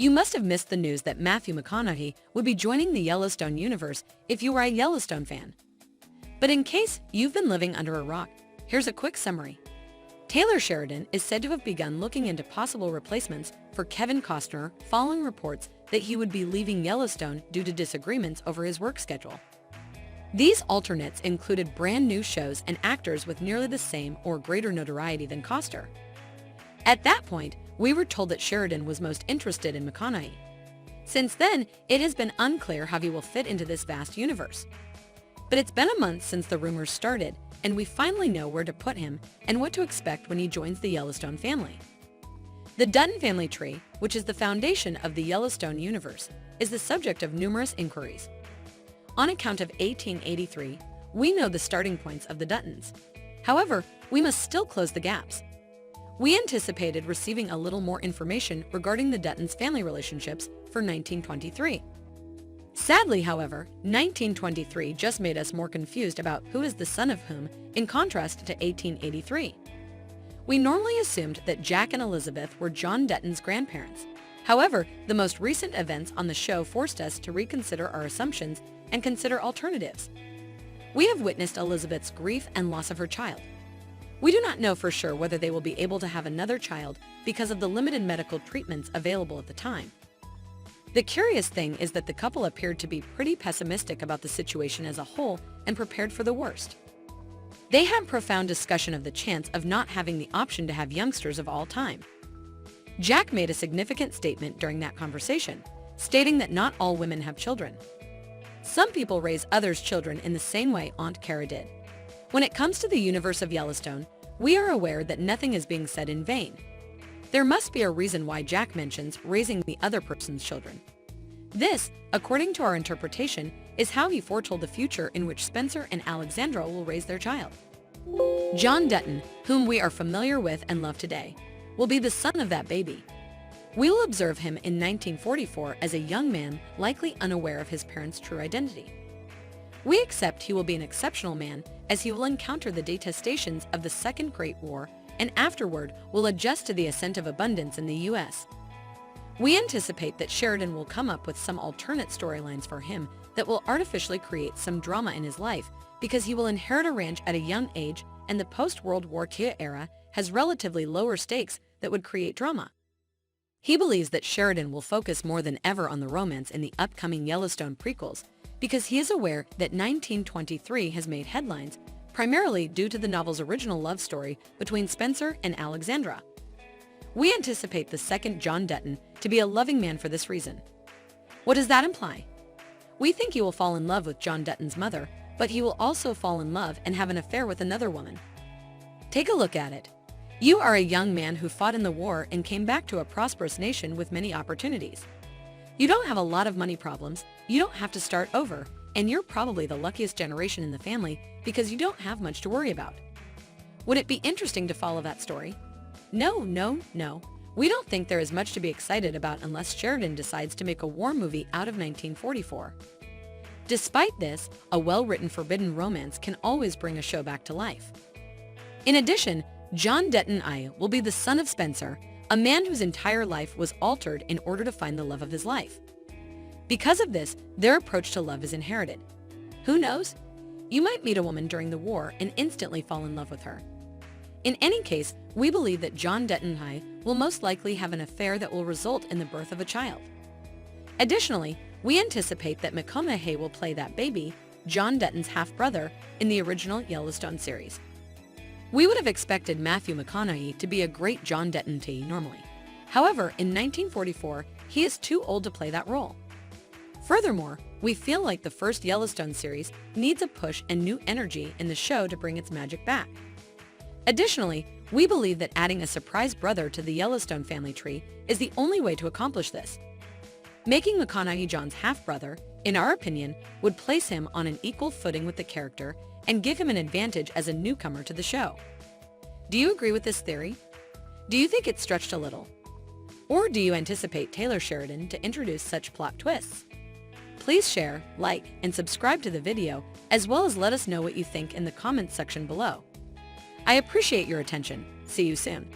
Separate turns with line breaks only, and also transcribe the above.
You must have missed the news that Matthew McConaughey would be joining the Yellowstone Universe if you were a Yellowstone fan. But in case you've been living under a rock, here's a quick summary. Taylor Sheridan is said to have begun looking into possible replacements for Kevin Costner following reports that he would be leaving Yellowstone due to disagreements over his work schedule. These alternates included brand new shows and actors with nearly the same or greater notoriety than Costner. At that point, we were told that Sheridan was most interested in McConaughey. Since then, it has been unclear how he will fit into this vast universe. But it's been a month since the rumors started, and we finally know where to put him and what to expect when he joins the Yellowstone family. The Dutton family tree, which is the foundation of the Yellowstone Universe, is the subject of numerous inquiries. On account of 1883, we know the starting points of the Duttons. However, we must still close the gaps. We anticipated receiving a little more information regarding the Duttons' family relationships for 1923. Sadly, however, 1923 just made us more confused about who is the son of whom, in contrast to 1883. We normally assumed that Jack and Elizabeth were John Dutton's grandparents. However, the most recent events on the show forced us to reconsider our assumptions and consider alternatives. We have witnessed Elizabeth's grief and loss of her child. We do not know for sure whether they will be able to have another child because of the limited medical treatments available at the time. The curious thing is that the couple appeared to be pretty pessimistic about the situation as a whole and prepared for the worst. They had profound discussion of the chance of not having the option to have youngsters of all time. Jack made a significant statement during that conversation, stating that not all women have children. Some people raise others' children in the same way Aunt Kara did. When it comes to the universe of Yellowstone, we are aware that nothing is being said in vain. There must be a reason why Jack mentions raising the other person's children. This, according to our interpretation, is how he foretold the future in which Spencer and Alexandra will raise their child. John Dutton, whom we are familiar with and love today, will be the son of that baby. We will observe him in 1944 as a young man likely unaware of his parents' true identity. We accept he will be an exceptional man as he will encounter the detestations of the Second Great War and afterward will adjust to the ascent of abundance in the U.S. We anticipate that Sheridan will come up with some alternate storylines for him that will artificially create some drama in his life because he will inherit a ranch at a young age and the post-World War II era has relatively lower stakes that would create drama. He believes that Sheridan will focus more than ever on the romance in the upcoming Yellowstone prequels because he is aware that 1923 has made headlines primarily due to the novel's original love story between Spencer and Alexandra. We anticipate the second John Dutton to be a loving man for this reason. What does that imply? We think he will fall in love with John Dutton's mother, but he will also fall in love and have an affair with another woman. Take a look at it. You are a young man who fought in the war and came back to a prosperous nation with many opportunities. You don't have a lot of money problems, you don't have to start over, and you're probably the luckiest generation in the family because you don't have much to worry about. Would it be interesting to follow that story? No. We don't think there is much to be excited about unless Sheridan decides to make a war movie out of 1944. Despite this, a well-written forbidden romance can always bring a show back to life. In addition, John Dutton will be the son of Spencer, a man whose entire life was altered in order to find the love of his life. Because of this, their approach to love is inherited. Who knows? You might meet a woman during the war and instantly fall in love with her. In any case, we believe that John Dutton will most likely have an affair that will result in the birth of a child. Additionally, we anticipate that McConaughey will play that baby, John Dutton's half-brother, in the original Yellowstone series. We would have expected Matthew McConaughey to be a great John Dutton normally. However, in 1944, he is too old to play that role. Furthermore, we feel like the first Yellowstone series needs a push and new energy in the show to bring its magic back. Additionally, we believe that adding a surprise brother to the Yellowstone family tree is the only way to accomplish this. Making McConaughey John's half-brother, in our opinion, would place him on an equal footing with the character and give him an advantage as a newcomer to the show. Do you agree with this theory? Do you think it's stretched a little? Or do you anticipate Taylor Sheridan to introduce such plot twists? Please share, like, and subscribe to the video, as well as let us know what you think in the comments section below. I appreciate your attention. See you soon.